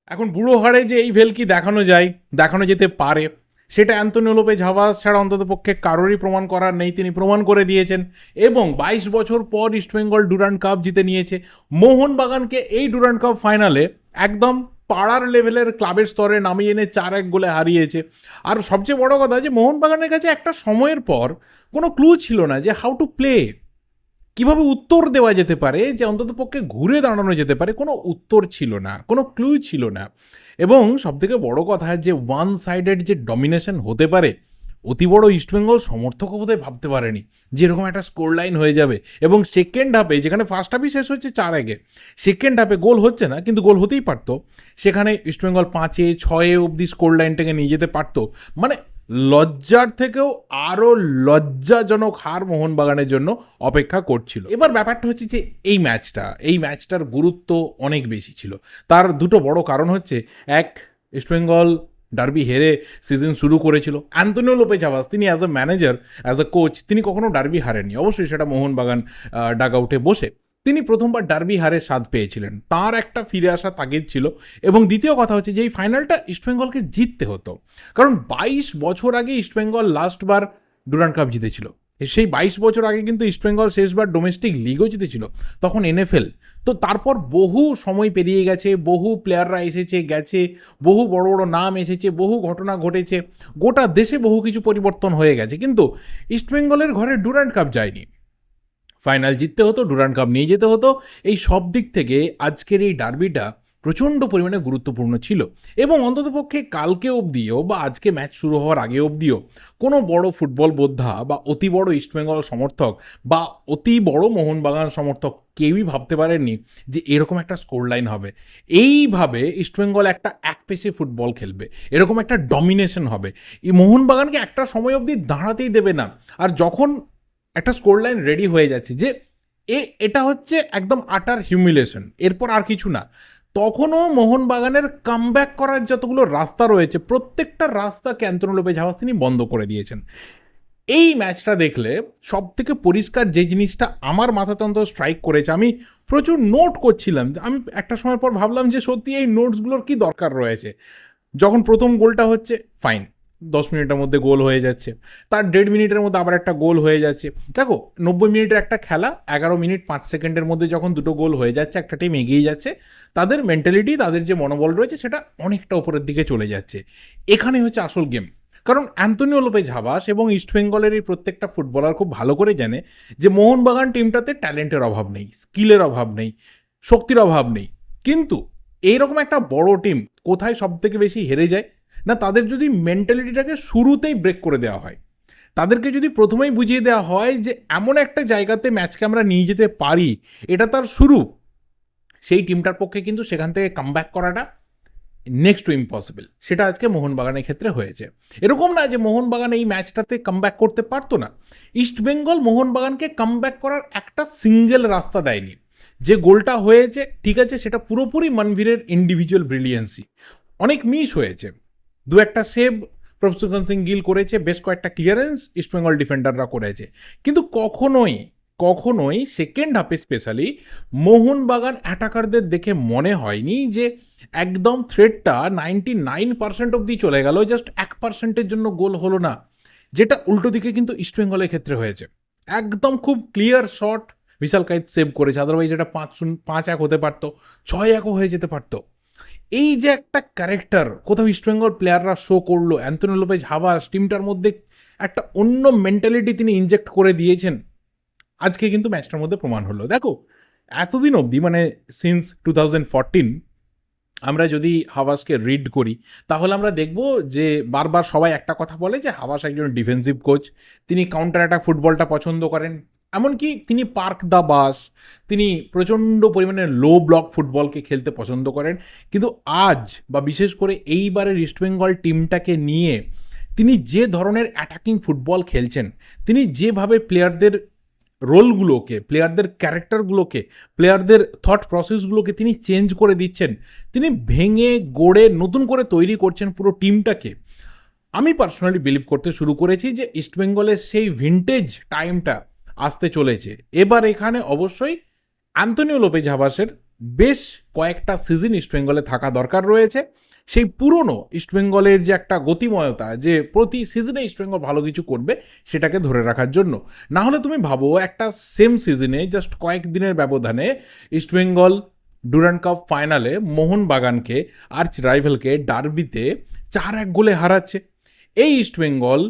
এখন বুড়ো হাড়ে যে এই ভেলকি দেখানো যেতে পারে, সেটা অ্যান্তোনিও লোপেজ হাভাস ছাড়া অন্ততপক্ষে কারোরই প্রমাণ করার নেই। তিনি প্রমাণ করে দিয়েছেন এবং 22 বছর পর ইস্টবেঙ্গল ডুরান্ড কাপ জিতে নিয়েছে। মোহনবাগানকে এই ডুরান্ড কাপ ফাইনালে একদম পাড়ার লেভেলের ক্লাবের স্তরে নামিয়ে এনে 4-1 গোলে হারিয়েছে। আর সবচেয়ে বড় কথা যে মোহনবাগানের কাছে একটা সময়ের পর কোনো ক্লু ছিল না যে হাউ টু প্লে, কিভাবে উত্তর দেওয়া যেতে পারে, যে অন্ততপক্ষে ঘুরে দাঁড়ানো যেতে পারে। কোনো উত্তর ছিল না, কোনো ক্লু ছিল না। এবং সবথেকে বড় কথা যে ওয়ান সাইডেড যে ডমিনেশন হতে পারে, অতি বড় ইস্টবেঙ্গল সমর্থকও বোধহয় ভাবতে পারেনি যে এরকম একটা স্কোর লাইন হয়ে যাবে। এবং সেকেন্ড হাফে, যেখানে ফার্স্ট হাফই শেষ হচ্ছে 4-1, সেকেন্ড হাফে গোল হচ্ছে না কিন্তু গোল হতেই পারতো, সেখানে ইস্টবেঙ্গল 5-6 অবধি স্কোর লাইনটাকে নিয়ে যেতে পারতো। মানে লজ্জার থেকেও আরও লজ্জাজনক হার মোহনবাগানের জন্য অপেক্ষা করছিল। এবার ব্যাপারটা হচ্ছে যে এই ম্যাচটার গুরুত্ব অনেক বেশি ছিল। তার দুটো বড় কারণ হচ্ছে, এক, ইস্টবেঙ্গল ডার্বি হেরে সিজন শুরু করেছিল। অ্যান্তোনিও লোপেজ হাভাস তিনি as a manager, as a coach, তিনি কখনো ডার্বি হারেননি। অবশ্যই সেটা মোহনবাগান ডাগ আউটে বসে তিনি প্রথমবার ডার্বি হারের স্বাদ পেয়েছিলেন। তার একটা ফিরে আসা তাগিদ ছিল। এবং দ্বিতীয় কথা হচ্ছে যে এই ফাইনালটা ইস্টবেঙ্গলকে জিততে হতো, কারণ 22 বছর আগে ইস্টবেঙ্গল লাস্টবার ডুরান্ড কাপ জিতেছিল। সেই 22 বছর আগে কিন্তু ইস্টবেঙ্গল শেষবার ডোমেস্টিক লিগও জিতেছিল, তখন এনএফএল। তো তারপর বহু সময় পেরিয়ে গেছে, বহু প্লেয়াররা এসেছে গেছে, বহু বড় বড় নাম এসেছে, বহু ঘটনা ঘটেছে, গোটা দেশে বহু কিছু পরিবর্তন হয়ে গেছে, কিন্তু ইস্টবেঙ্গলের ঘরে ডুরান্ড কাপ যায়নি। ফাইনাল জিততে হতো, ডুরান্ড কাপ নিয়ে যেতে হতো। এই সব দিক থেকে আজকের এই ডার্বিটা প্রচণ্ড পরিমাণে গুরুত্বপূর্ণ ছিল। এবং অন্ততপক্ষে কালকে অবধিও বা আজকে ম্যাচ শুরু হওয়ার আগে অবধিও কোনো বড় ফুটবল বোদ্ধা বা অতি বড় ইস্টবেঙ্গল সমর্থক বা অতি বড় মোহনবাগান সমর্থক কেউই ভাবতে পারেননি যে এরকম একটা স্কোর লাইন হবে, এইভাবে ইস্টবেঙ্গল একটা একপেশে ফুটবল খেলবে, এরকম একটা ডমিনেশন হবে। এই মোহনবাগানকে একটা সময় অবধি দাঁড়াতেই দেবে না। আর যখন একটা স্কোর লাইন রেডি হয়ে যাচ্ছে যে এটা হচ্ছে একদম আটার হিউমিলেশন, এরপর আর কিছু না, তখনও মোহনবাগানের কামব্যাক করার যতগুলো রাস্তা রয়েছে প্রত্যেকটা রাস্তাকে অ্যান্তোনিও লোপেজ হাভাস তিনি বন্ধ করে দিয়েছেন। এই ম্যাচটা দেখলে সব থেকে পরিষ্কার যে জিনিসটা আমার মাথাতে অন্তত স্ট্রাইক করেছে, আমি প্রচুর নোট করছিলাম, আমি একটা সময় পর ভাবলাম যে সত্যি এই নোটসগুলোর কি দরকার রয়েছে। যখন প্রথম গোলটা হচ্ছে, ফাইন, 10 মিনিটের মধ্যে গোল হয়ে যাচ্ছে, তার 1.5 মিনিটের মধ্যে আবার একটা গোল হয়ে যাচ্ছে। দেখো, 90 মিনিটের একটা খেলা 11 মিনিট 5 সেকেন্ডের মধ্যে যখন দুটো গোল হয়ে যাচ্ছে, একটা টিম এগিয়ে যাচ্ছে, তাদের মেন্টালিটি, তাদের যে মনোবল রয়েছে সেটা অনেকটা উপরের দিকে চলে যাচ্ছে। এখানে হচ্ছে আসল গেম। কারণ অ্যান্তোনিও লোপেজ হাভাস এবং ইস্টবেঙ্গলের এই প্রত্যেকটা ফুটবলার খুব ভালো করে জানে যে মোহনবাগান টিমটাতে ট্যালেন্টের অভাব নেই, স্কিলের অভাব নেই, শক্তির অভাব নেই, কিন্তু এইরকম একটা বড় টিম কোথায় সব থেকে বেশি হেরে যায় না, তাদের যদি মেন্টালিটিটাকে শুরুতেই ব্রেক করে দেওয়া হয়, তাদেরকে যদি প্রথমেই বুঝিয়ে দেওয়া হয় যে এমন একটা জায়গাতে ম্যাচকে আমরা নিয়ে যেতে পারি, এটা তার শুরু, সেই টিমটার পক্ষে কিন্তু সেখান থেকে কামব্যাক করাটা নেক্সট টু ইম্পসিবল। সেটা আজকে মোহনবাগানের ক্ষেত্রে হয়েছে। এরকম না যে মোহনবাগান এই ম্যাচটাতে কামব্যাক করতে পারতো না, ইস্টবেঙ্গল মোহনবাগানকে কামব্যাক করার একটা সিঙ্গেল রাস্তা দেয়নি। যে গোলটা হয়েছে ঠিক আছে, সেটা পুরোপুরি মনভীরের ইন্ডিভিজুয়াল ব্রিলিয়েন্সি, অনেক মিস হয়েছে, দু একটা সেভ প্রভসুখান সিং গিল করেছে, বেশ কয়েকটা ক্লিয়ারেন্স ইস্টবেঙ্গল ডিফেন্ডাররা করেছে, কিন্তু কখনোই সেকেন্ড হাফে স্পেশালি মোহনবাগান অ্যাটাকারদের দেখে মনে হয়নি যে একদম থ্রেডটা 99% অবধি চলে গেল, জাস্ট 1%-এর জন্য গোল হলো না, যেটা উল্টো দিকে কিন্তু ইস্টবেঙ্গলের ক্ষেত্রে হয়েছে। একদম খুব ক্লিয়ার শট বিশাল কাইত সেভ করেছে, আদারওয়াইজ এটা 5-1 হতে পারতো, 6-1ও হয়ে যেতে পারতো। এই যে একটা ক্যারেক্টার কোথাও ইস্টবেঙ্গল প্লেয়াররা শো করলো, অ্যান্তোনিও লোপেজ হাভাস টিমটার মধ্যে একটা অন্য মেন্টালিটি তিনি ইনজেক্ট করে দিয়েছেন, আজকে কিন্তু ম্যাচটার মধ্যে প্রমাণ হলো। দেখো, এতদিন অবধি মানে সিন্স 2014 আমরা যদি হাভাসকে রিড করি, তাহলে আমরা দেখব যে বারবার সবাই একটা কথা বলে যে হাভাস একজন ডিফেন্সিভ কোচ, তিনি কাউন্টার অ্যাটাক ফুটবলটা পছন্দ করেন, এমনকি তিনি পার্ক দ্য বাস, তিনি প্রচণ্ড পরিমাণে লো ব্লক ফুটবলকে খেলতে পছন্দ করেন। কিন্তু আজ বা বিশেষ করে এইবারের ইস্টবেঙ্গল টিমটাকে নিয়ে তিনি যে ধরনের অ্যাটাকিং ফুটবল খেলছেন, তিনি যেভাবে প্লেয়ারদের রোলগুলোকে, প্লেয়ারদের ক্যারেক্টারগুলোকে, প্লেয়ারদের থট প্রসেসগুলোকে তিনি চেঞ্জ করে দিচ্ছেন, তিনি ভেঙে গড়ে নতুন করে তৈরি করছেন পুরো টিমটাকে, আমি পার্সোনালি বিলিভ করতে শুরু করেছি যে ইস্টবেঙ্গলের সেই ভিন্টেজ টাইমটা আসতে চলেছে। এবার এখানে অবশ্যই অ্যান্তোনিও লোপেজ হাভাসের বেশ কয়েকটা সিজন ইস্টবেঙ্গলে থাকা দরকার রয়েছে। সেই পুরনো ইস্টবেঙ্গলের যে একটা গতিময়তা, যে প্রতি সিজনে ইস্টবেঙ্গল ভালো কিছু করবে, সেটাকে ধরে রাখার জন্য। না হলে তুমি ভাবো একটা সেম সিজনে জাস্ট কয়েকদিনের ব্যবধানে ইস্টবেঙ্গল ডুরান্ড কাপ ফাইনালে মোহনবাগানকে, আর্চ রাইভেলকে ডার্বিতে 4-1 গোলে হারাচ্ছে। এই ইস্টবেঙ্গল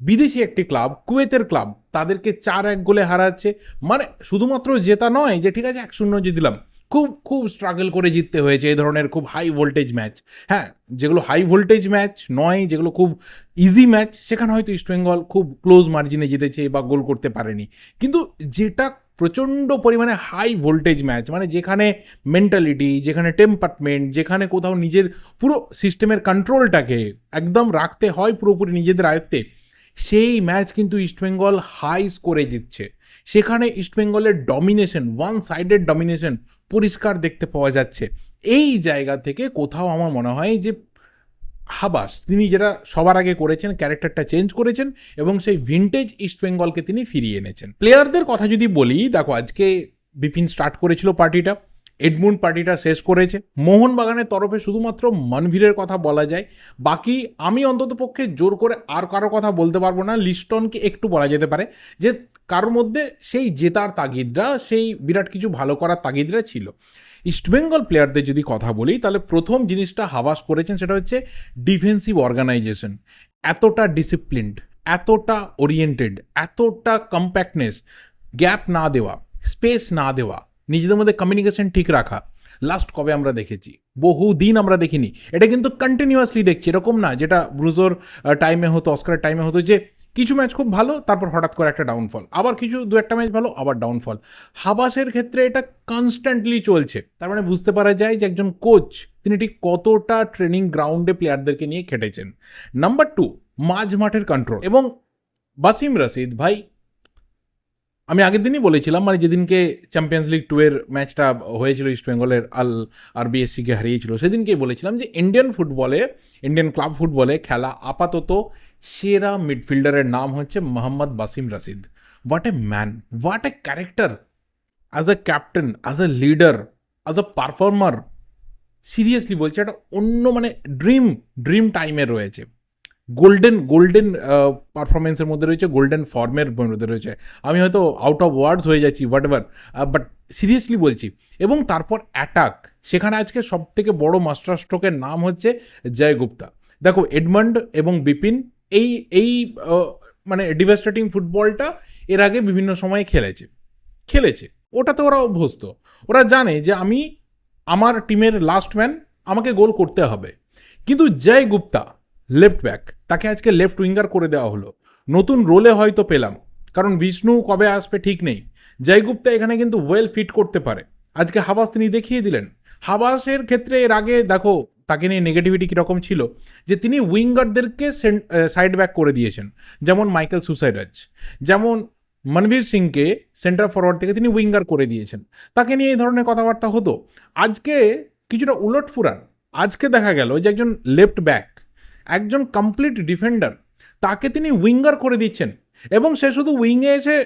বিদেশি একটি ক্লাব, কুয়েতের ক্লাব, তাদেরকে 4-1 গোলে হারাচ্ছে। মানে শুধুমাত্র জেতা নয় যে ঠিক আছে 1-0 জিতলাম, খুব খুব স্ট্রাগল করে জিততে হয়েছে এই ধরনের খুব হাই ভোল্টেজ ম্যাচ। হ্যাঁ, যেগুলো হাই ভোল্টেজ ম্যাচ নয়, যেগুলো খুব ইজি ম্যাচ, সেখানে হয়তো ইস্টবেঙ্গল খুব ক্লোজ মার্জিনে জিতেছে বা গোল করতে পারেনি। কিন্তু যেটা প্রচণ্ড পরিমাণে হাই ভোল্টেজ ম্যাচ, মানে যেখানে মেন্টালিটি, যেখানে টেম্পারমেন্ট, যেখানে কোথাও নিজের পুরো সিস্টেমের কন্ট্রোলটাকে একদম রাখতে হয় পুরোপুরি নিজেদের আয়ত্তে, সেই ম্যাচ কিন্তু ইস্টবেঙ্গল হাই স্কোরে জিতছে। সেখানে ইস্টবেঙ্গলের ডমিনেশন, ওয়ান সাইডেড ডমিনেশন পরিষ্কার দেখতে পাওয়া যাচ্ছে। এই জায়গা থেকে কোথাও আমার মনে হয় যে হাবাস তিনি যেটা সবার আগে করেছেন, ক্যারেক্টারটা চেঞ্জ করেছেন এবং সেই ভিনটেজ ইস্টবেঙ্গলকে তিনি ফিরিয়ে এনেছেন। প্লেয়ারদের কথা যদি বলি, দেখো আজকে বিপিন স্টার্ট করেছিল পার্টিটা, এডমুন্ড পার্টিটা শেষ করেছে। মোহনবাগানের তরফে শুধুমাত্র মনভীরের কথা বলা যায়, বাকি আমি অন্তত পক্ষে জোর করে আর কারো কথা বলতে পারবো না। লিস্টনকে একটু বলা যেতে পারে যে কারোর মধ্যে সেই জেতার তাগিদরা, সেই বিরাট কিছু ভালো করার তাগিদরা ছিল। ইস্টবেঙ্গল প্লেয়ারদের যদি কথা বলি, তাহলে প্রথম জিনিসটা হাবাস করেছেন সেটা হচ্ছে ডিফেন্সিভ অর্গানাইজেশন। এতটা ডিসিপ্লিনড, এতটা ওরিয়েন্টেড, এতটা কম্প্যাক্টনেস, গ্যাপ না দেওয়া, স্পেস না দেওয়া, নিজেদের মধ্যে কমিউনিকেশন ঠিক রাখা, লাস্ট কবে আমরা দেখেছি? বহুদিন আমরা দেখিনি। এটা কিন্তু কন্টিনিউয়াসলি দেখছি, এরকম না যেটা ব্রুজোর টাইমে হতো, অস্কারের টাইমে হতো, যে কিছু ম্যাচ খুব ভালো তারপর হঠাৎ করে একটা ডাউনফল, আবার কিছু দু একটা ম্যাচ ভালো আবার ডাউনফল। হাবাসের ক্ষেত্রে এটা কনস্ট্যান্টলি চলছে। তার মানে বুঝতে পারা যায় যে একজন কোচ তিনি ঠিক কতটা ট্রেনিং গ্রাউন্ডে প্লেয়ারদেরকে নিয়ে খেটেছেন। নাম্বার 2, মাঝ মাঠের কন্ট্রোল। এবং বাসিম রশিদ ভাই, আমি আগের দিনই বলেছিলাম, মানে যেদিনকে চ্যাম্পিয়ন্স লিগ 2 এর ম্যাচটা হয়েছিল, ইস্টবেঙ্গলের আরবিএসসিকে হারিয়েছিল, সেদিনকেই বলেছিলাম যে ইন্ডিয়ান ফুটবলে, ইন্ডিয়ান ক্লাব ফুটবলে খেলা আপাতত সেরা মিডফিল্ডারের নাম হচ্ছে Mohammad Basim Rashid. What a man, what a character, as a captain, as a leader, as a performer. Seriously বলছি, একটা অন্য মানে ড্রিম টাইমে রয়েছে। গোল্ডেন পারফরমেন্সের মধ্যে রয়েছে, গোল্ডেন ফর্মের মধ্যে রয়েছে। আমি হয়তো আউট অফ ওয়ার্ডস হয়ে যাচ্ছি, হোয়াট এভার, বাট সিরিয়াসলি বলছি। এবং তারপর অ্যাটাক, সেখানে আজকে সব থেকে বড় মাস্টার স্ট্রোকের নাম হচ্ছে জয় গুপ্তা। দেখো এডমন্ড এবং বিপিন এই এই মানে ডিভাস্টেটিং ফুটবলটা এর আগে বিভিন্ন সময়ে খেলেছে, ওটাতে ওরা অভ্যস্ত। ওরা জানে যে আমি আমার টিমের লাস্ট ম্যান, আমাকে গোল করতে হবে। কিন্তু জয় গুপ্তা লেফট ব্যাক, তাকে আজকে লেফট উইঙ্গার করে দেওয়া হলো। নতুন রোলে হয়তো পেলাম, কারণ বিষ্ণু কবে আসবে ঠিক নেই। জয়গুপ্তা এখানে কিন্তু ওয়েল ফিট করতে পারে। আজকে হাবাস তিনি দেখিয়ে দিলেন। হাবাসের ক্ষেত্রে এর আগে দেখো তাকে নিয়ে নেগেটিভিটি কীরকম ছিল, যে তিনি উইঙ্গারদেরকে সাইড ব্যাক করে দিয়েছেন, যেমন মাইকেল সুসাইরাজ, যেমন মনবীর সিংকে সেন্টার ফরওয়ার্ড থেকে তিনি উইঙ্গার করে দিয়েছেন। তাকে নিয়ে এই ধরনের কথাবার্তা হতো। আজকে কিছুটা উলট ফুরান। আজকে দেখা গেল যে একজন লেফট ব্যাক, একজন কমপ্লিট ডিফেন্ডার, তাকে তিনি উইঙ্গার করে দিচ্ছেন। এবং সে শুধু উইংয়ে এসে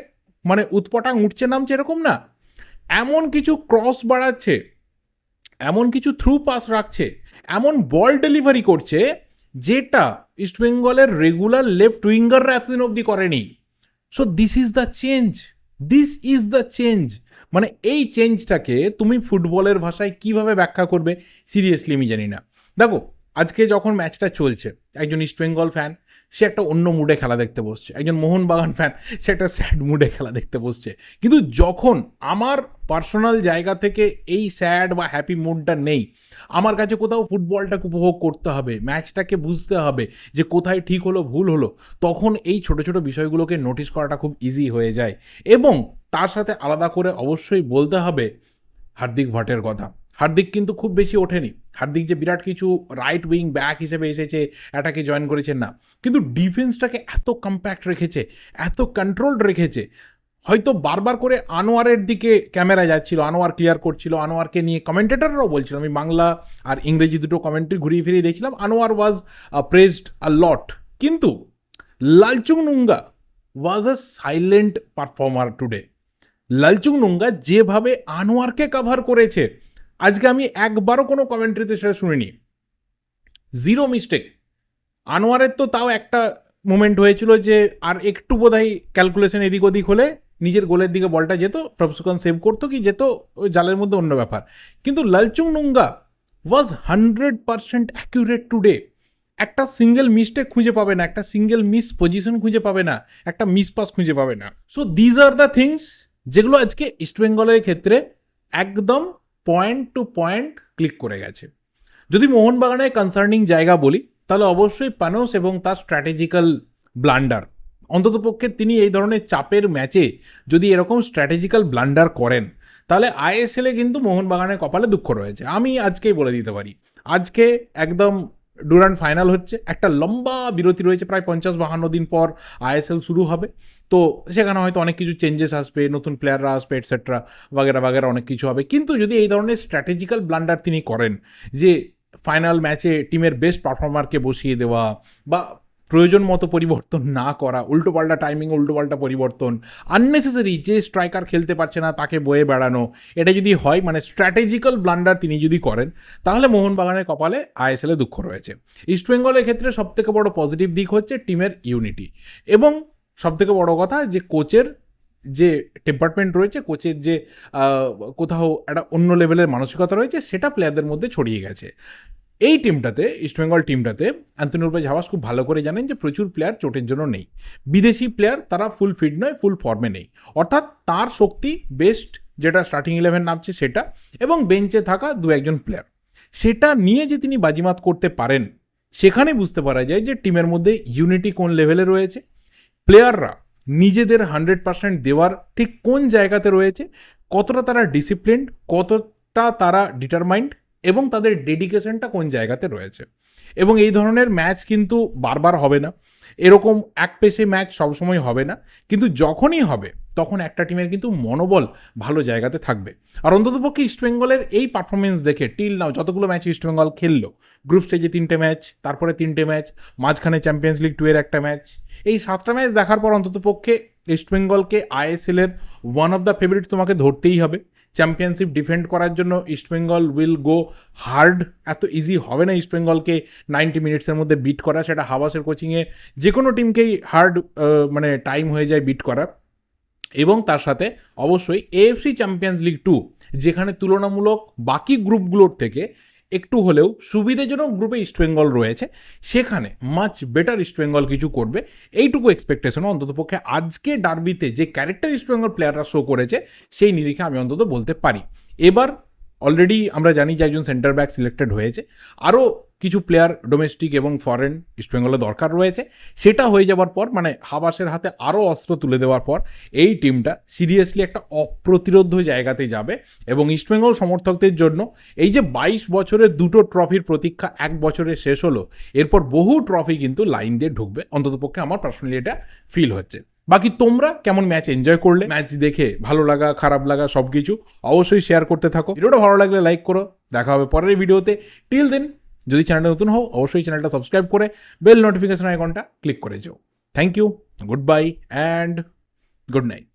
মানে উৎপটাং উঠছে নামছে এরকম না, এমন কিছু ক্রস বাড়াচ্ছে, এমন কিছু থ্রু পাস রাখছে, এমন বল ডেলিভারি করছে যেটা ইস্টবেঙ্গলের রেগুলার লেফট উইঙ্গাররা এতদিন অবধি করেনি। So this is the change. মানে এই চেঞ্জটাকে তুমি ফুটবলের ভাষায় কিভাবে ব্যাখ্যা করবে, সিরিয়াসলি আমি জানি না। দেখো আজকে যখন ম্যাচটা চলছে, একজন ইস্টবেঙ্গল ফ্যান সে একটা অন্য মুডে খেলা দেখতে বসছে, একজন মোহনবাগান ফ্যান সে একটা স্যাড মুডে খেলা দেখতে বসছে। কিন্তু যখন আমার পার্সোনাল জায়গা থেকে এই স্যাড বা হ্যাপি মুডটা নেই, আমার কাছে কোথাও ফুটবলটাকে উপভোগ করতে হবে, ম্যাচটাকে বুঝতে হবে যে কোথায় ঠিক হলো ভুল হলো, তখন এই ছোটো ছোটো বিষয়গুলোকে নোটিস করাটা খুব ইজি হয়ে যায়। এবং তার সাথে আলাদা করে অবশ্যই বলতে হবে হার্দিক ভাটের কথা। হার্দিক কিন্তু খুব বেশি ওঠেনি। হার্দিক যে বিরাট কিছু রাইট উইং ব্যাক হিসেবে এসেছে, অ্যাটাকে জয়েন করেছেন না, কিন্তু ডিফেন্সটাকে এত কম্প্যাক্ট রেখেছে, এত কন্ট্রোলড রেখেছে। হয়তো বারবার করে আনোয়ারের দিকে ক্যামেরা যাচ্ছিল, আনোয়ার ক্লিয়ার করছিল, আনোয়ারকে নিয়ে কমেন্টেটাররাও বলছিল, আমি বাংলা আর ইংরেজি দুটো কমেন্ট্রি ঘুরিয়ে ফিরিয়ে দেখছিলাম, আনোয়ার ওয়াজ প্রেজড আ লট। কিন্তু লালচুং নুঙ্গা ওয়াজ আ সাইলেন্ট পারফর্মার টুডে। লালচুং নুঙ্গা যেভাবে আনোয়ারকে কাভার করেছে, আজকে আমি একবারও কোনো কমেন্ট্রিতে সেটা শুনিনি। Zero mistake. আনোয়ারের তো তাও একটা মোমেন্ট হয়েছিল যে আর একটু বোধহয় ক্যালকুলেশন এদিক ওদিক হলে নিজের গোলের দিকে বলটা যেত, প্রভসুকান সেভ করতো কি যেত ওই জালের মধ্যে, অন্য ব্যাপার। কিন্তু লালচুং নুঙ্গা ওয়াজ 100% অ্যাকিউরেট টুডে। একটা সিঙ্গেল মিস্টেক খুঁজে পাবে না, একটা সিঙ্গেল মিস পজিশন খুঁজে পাবে না, একটা মিস পাস খুঁজে পাবে না। So these are the things যেগুলো আজকে ইস্টবেঙ্গলের ক্ষেত্রে একদম পয়েন্ট টু পয়েন্ট ক্লিক করে গেছে। যদি মোহনবাগানের কনসার্নিং জায়গা বলি তাহলে অবশ্যই পানোস এবং তার স্ট্র্যাটেজিক্যাল ব্লান্ডার। অন্ততপক্ষে তিনি এই ধরনের চাপের ম্যাচে যদি এরকম স্ট্র্যাটেজিক্যাল ব্লান্ডার করেন তাহলে আইএসএলে কিন্তু মোহনবাগানের কপালে দুঃখ রয়েছে। আমি আজকেই বলে দিতে পারি, আজকে একদম ডুরান্ড ফাইনাল হচ্ছে, একটা লম্বা বিরতি রয়েছে, প্রায় 50-52 দিন পর আইএসএল শুরু হবে। তো সেখানে হয়তো অনেক কিছু চেঞ্জেস আসবে, নতুন প্লেয়াররা আসবে, এটসেট্রা বাগেরা বাগেরা অনেক কিছু হবে। কিন্তু যদি এই ধরনের স্ট্র্যাটেজিক্যাল ব্লান্ডার তিনি করেন, যে ফাইনাল ম্যাচে টিমের বেস্ট পারফর্মারকে বসিয়ে দেওয়া বা প্রয়োজন মতো পরিবর্তন না করা, উল্টোপাল্টা টাইমিং, উল্টোপাল্টা পরিবর্তন, আননেসেসারি যে স্ট্রাইকার খেলতে পারছে না তাকে বয়ে বেড়ানো, এটা যদি হয়, মানে স্ট্র্যাটেজিক্যাল ব্লান্ডার তিনি যদি করেন, তাহলে মোহনবাগানের কপালে আইএসএলে দুঃখ রয়েছে। ইস্টবেঙ্গলের ক্ষেত্রে সবথেকে বড় পজিটিভ দিক হচ্ছে টিমের ইউনিটি, এবং সবথেকে বড় কথা যে কোচের যে টেম্পারমেন্ট রয়েছে, কোচের যে কোথাও একটা অন্য লেভেলের মানসিকতা রয়েছে, সেটা প্লেয়ারদের মধ্যে ছড়িয়ে গেছে। এই টিমটাতে, ইস্টবেঙ্গল টিমটাতে অ্যান্থনি লোপেজ হাবাস খুব ভালো করে জানেন যে প্রচুর প্লেয়ার চোটের জন্য নেই। বিদেশি প্লেয়ার তারা ফুল ফিট নয়, ফুল ফর্মে নেই। অর্থাৎ তার শক্তি বেস্ট যেটা স্টার্টিং 11 নামছে সেটা, এবং বেঞ্চে থাকা 2-1 প্লেয়ার, সেটা নিয়ে যে তিনি বাজিমাত করতে পারেন, সেখানে বুঝতে পারা যায় যে টিমের মধ্যে ইউনিটি কোন লেভেলে রয়েছে, প্লেয়াররা নিজেদের 100% দেওয়ার ঠিক কোন জায়গাতে রয়েছে, কতটা তারা ডিসিপ্লিনড, কতটা তারা ডিটারমাইন্ড, এবং তাদের ডেডিকেশনটা কোন জায়গাতে রয়েছে। এবং এই ধরনের ম্যাচ কিন্তু বারবার হবে না, এরকম এক পেসে ম্যাচ সবসময় হবে না, কিন্তু যখনই হবে তখন একটা টিমের কিন্তু মনোবল ভালো জায়গাতে থাকবে। আর অন্ততপক্ষে ইস্টবেঙ্গলের এই পারফরমেন্স দেখে টিল নাও যতগুলো ম্যাচ ইস্টবেঙ্গল খেললো, গ্রুপ স্টেজে 3টে ম্যাচ, তারপরে 3টে ম্যাচ, মাঝখানে চ্যাম্পিয়ন্স লিগ 2 এর একটা ম্যাচ, এই 7টা ম্যাচ দেখার পর অন্ততপক্ষে ইস্টবেঙ্গলকে আইএসএলের ওয়ান অফ দ্য ফেভারিট তোমাকে ধরতেই হবে। চ্যাম্পিয়নশিপ ডিফেন্ড করার জন্য ইস্টবেঙ্গল উইল গো হার্ড। এত ইজি হবে না ইস্টবেঙ্গলকে 90 মিনিটসের মধ্যে বিট করা, সেটা হাবাসের কোচিংয়ে যে কোনো টিমকেই হার্ড মানে টাইম হয়ে যায় বিট করা। এবং তার সাথে অবশ্যই এএফসি চ্যাম্পিয়ন্স লিগ 2, যেখানে তুলনামূলক বাকি গ্রুপগুলোর থেকে একটু হলেও সুবিধাজনক গ্রুপে ইস্টবেঙ্গল রয়েছে, সেখানে মাচ বেটার ইস্টবেঙ্গল কিছু করবে, এইটুকু এক্সপেকটেশন অন্ততপক্ষে আজকে ডার্বিতে যে ক্যারেক্টার ইস্টবেঙ্গল প্লেয়াররা শো করেছে সেই নিরিখে আমি অন্তত বলতে পারি। এবার অলরেডি আমরা জানি যে একজন সেন্টার ব্যাক সিলেক্টেড হয়েছে, আরও কিছু প্লেয়ার ডোমেস্টিক এবং ফরেন ইস্টবেঙ্গলের দরকার রয়েছে। সেটা হয়ে যাওয়ার পর, মানে হাবাসের হাতে আরও অস্ত্র তুলে দেওয়ার পর, এই টিমটা সিরিয়াসলি একটা অপ্রতিরোধ্য জায়গাতে যাবে। এবং ইস্টবেঙ্গল সমর্থকদের জন্য এই যে 22 বছরের 2টো ট্রফির প্রতীক্ষা 1 বছরে শেষ হলো, এরপর বহু ট্রফি কিন্তু লাইন দিয়ে ঢুকবে, অন্ততপক্ষে আমার পার্সোনালি এটা ফিল হচ্ছে। বাকি তোমরা কেমন ম্যাচ এনজয় করলে, ম্যাচ দেখে ভালো লাগা খারাপ লাগা সব কিছু অবশ্যই শেয়ার করতে থাকো। ভিডিওটা ভালো লাগলে লাইক করো, দেখা হবে পরের ভিডিওতে। টিল দেন, যদি চ্যানেলটা নতুন হও অবশ্যই চ্যানেলটা সাবস্ক্রাইব করে বেল নোটিফিকেশন আইকনটা ক্লিক করে যাও। Thank you, good bye and good night.